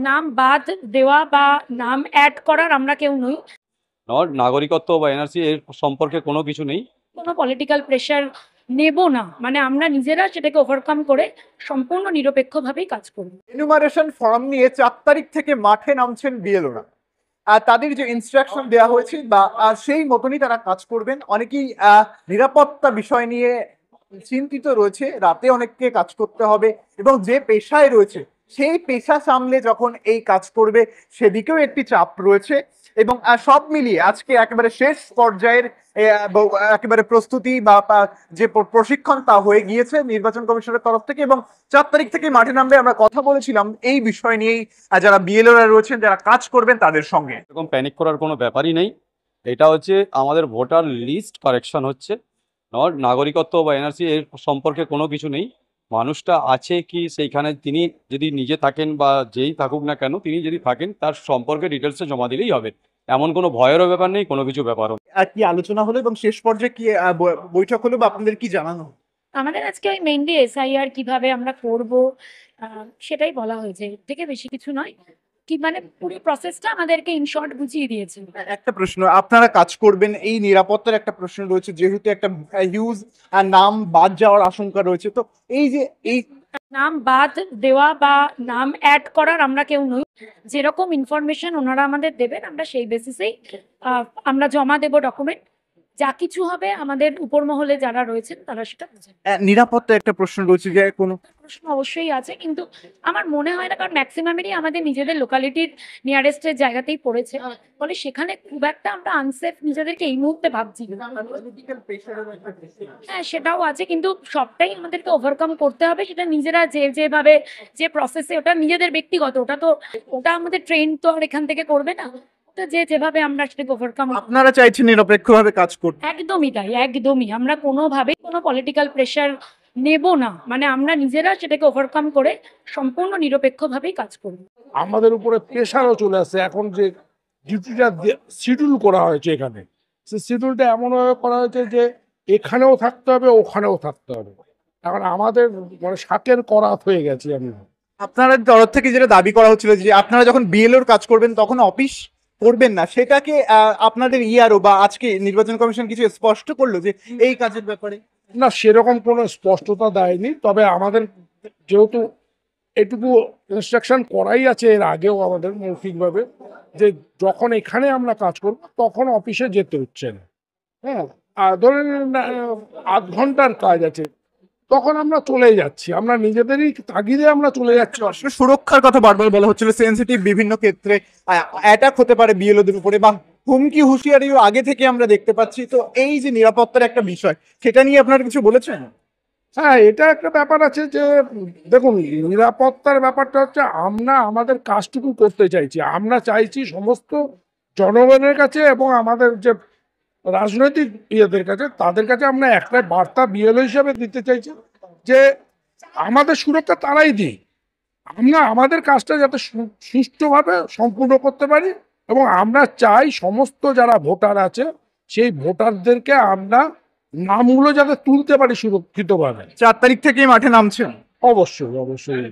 নাম বাদ দেওয়া বা নাম অ্যাড করার আমরা কেউ নই। নাগরিকত্ব বা এনআরসি এর সম্পর্কে কোনো কিছু নেই। কোনো পলিটিক্যাল প্রেশার নেব না, মানে আমরা নিজেরা সেটাকে ওভারকাম করে সম্পূর্ণ নিরপেক্ষভাবেই কাজ করব। এনুমারেশন ফর্ম নিয়ে 4 তারিখ থেকে মাঠে নামছেন বিএলওরা। আর তাদের যে ইনস্ট্রাকশন দেওয়া হয়েছে বা সেই মতনই তারা কাজ করবেন। অনেকেই নিরাপত্তা বিষয় নিয়ে চিন্তিত রয়েছে, রাতে অনেককে কাজ করতে হবে এবং যে পেশায় রয়েছে সেই পেশা সামলে যখন এই কাজ করবে সেদিকেও একটি চাপ রয়েছে। এবং সব মিলিয়ে আজকে একেবারে শেষ পর্যায়ের একেবারে প্রস্তুতি বা যে প্রশিক্ষণ তা হয়ে গিয়েছে নির্বাচন কমিশনের তরফ থেকে। এবং 4 তারিখ থেকে মাঠে নামবে। আমরা কথা বলেছিলাম এই বিষয় নিয়েই যারা বিএলওরা রয়েছেন, যারা কাজ করবেন তাদের সঙ্গে। এরকম প্যানিক করার কোনো ব্যাপারই নেই। এটা হচ্ছে আমাদের ভোটার লিস্ট কারেকশন হচ্ছে, নাগরিকত্ব বা এনআরসি এর সম্পর্কে কোনো কিছু নেই। মানুষটা আছে কি সেইখানে তিনি যদি নিজে থাকেন বা যেই থাকুক না কেন, তিনি যদি থাকেন তার সম্পর্কে ডিটেলসে জমা দিলেই হবে। এমন কোনো ভয়েরও ব্যাপার নেই, কোনো কিছু ব্যাপারও। আর কি আলোচনা হলো এবং শেষ পর্যায়ে কি বৈঠক হলো বা আপনাদের কি জানানো? আমাদের আজকে ওই মেইনলি এসআইআর কিভাবে আমরা করব সেটাই বলা হয়েছে, এর থেকে বেশি কিছু নয়। কি মানে পুরো প্রসেসটা আমাদেরকে ইন শর্ট বুঝিয়ে দিয়েছে। একটা প্রশ্ন, আপনারা কাজ করবেন, এই নিরাপত্তার একটা প্রশ্ন রয়েছে, যেহেতু একটা হিউজ নাম বাদ যাওয়ার আশঙ্কা রয়েছে, তো এই যে এই নাম বাদ দেওয়া বা নাম অ্যাড করার আমরা কেউ নই। যেরকম ইনফরমেশন ওনারা আমাদের দেবেন আমরা সেই বেসিসেই আমরা জমা দেব ডকুমেন্ট। যা কিছু হবে আমাদের উপর মহলে যারা রয়েছেন তারা সেটা বুঝেন। নিরাপত্তার একটা প্রশ্ন রয়েছে, যে কোনো প্রশ্ন অবশ্যই আছে, কিন্তু আমার মনে হয় না, কারণ ম্যাক্সিমামেরই আমাদের নিজেদের লোকালিটির নিয়ারেস্টের জায়গাতেই পড়েছে, ফলে সেখানে খুব একটা আমরা আনসেফ নিজেদেরকে এই মুহূর্তে ভাবছি না। হ্যাঁ, সেটাও আছে, কিন্তু সবটাই আমাদেরকে ওভারকাম করতে হবে। সেটা নিজেরা যেভাবে যে প্রসেসে, ওটা নিজেদের ব্যক্তিগত, ওটা আমাদের ট্রেন তো আর এখান থেকে করবে না। ওটা যেভাবে আমরা সেটাকে ওভারকাম। আপনারা চাইছেন নিরপেক্ষভাবে কাজ করতে? একদমই তাই, একদমই। আমরা কোনোভাবেই কোনো পলিটিক্যাল প্রেশার নেব না, মানে আমরা নিজেরা সেটাকে ওভারকাম করে সম্পূর্ণ নিরপেক্ষভাবেই কাজ করব। আমাদের উপরে প্রেশারও চলে আসছে। এখন যে ডিউটিটা শিডিউল করা হয়েছে এখানে, সেই শিডিউলটা এমনভাবে করা হয়েছে যে এখানেও থাকতে হবে, ওখানেও থাকতে হবে। এখন আমাদের মানে শাকের করাত হয়ে গেছে। আমি আপনাদের তরফ থেকে যেটা দাবি করা হচ্ছিল যে আপনারা যখন বিএলওর কাজ করবেন তখন অফিস করবেন না, সেটাকে আপনাদের ইআরও বা আজকে নির্বাচন কমিশন কিছু স্পষ্ট করলো যে এই কাজের ব্যাপারে? না, সেরকম কোনো স্পষ্টতা দেয়নি। তবে আমাদের যেহেতু এটুকু ইনস্ট্রাকশন করাই আছে এর আগেও আমাদের মৌখিকভাবে, যে যখন এখানে আমরা কাজ করব তখন অফিসে যেতে হচ্ছে না। হ্যাঁ, আর ধরেন আধ ঘন্টার কাজ আছে, তখন আমরা চলে যাচ্ছি, আমরা নিজেদেরই তাগিদে আমরা চলে যাচ্ছি। সুরক্ষার কথা বারবার বলা হচ্ছিল, সেন্সিটিভ বিভিন্ন ক্ষেত্রে অ্যাটাক হতে পারে বিএলওদের উপরে বা হুমকি হুঁশিয়ারিও আগে থেকে আমরা দেখতে পাচ্ছি। তো এই যে নিরাপত্তার একটা বিষয়, সেটা নিয়ে আপনারা কিছু বলেছেন? হ্যাঁ, এটা একটা ব্যাপার আছে যে দেখুন, নিরাপত্তার ব্যাপারটা হচ্ছে আমরা আমাদের কাজটুকু করতে চাইছি। আমরা চাইছি সমস্ত জনগণের কাছে এবং আমাদের যে রাজনৈতিক ইয়েদের কাছে, তাদের কাছে আমরা একটা বার্তা বিএলও হিসাবে দিতে চাইছি যে আমাদের সুরক্ষা তারাই দিই, আমরা আমাদের কাজটা যাতে সুষ্ঠুভাবে সম্পূর্ণ করতে পারি। এবং আমরা চাই সমস্ত যারা ভোটার আছে সেই ভোটারদেরকে আমরা নামগুলো যাতে তুলতে পারি সুরক্ষিতভাবে। 4 তারিখ থেকেই মাঠে নামছেন? অবশ্যই, অবশ্যই।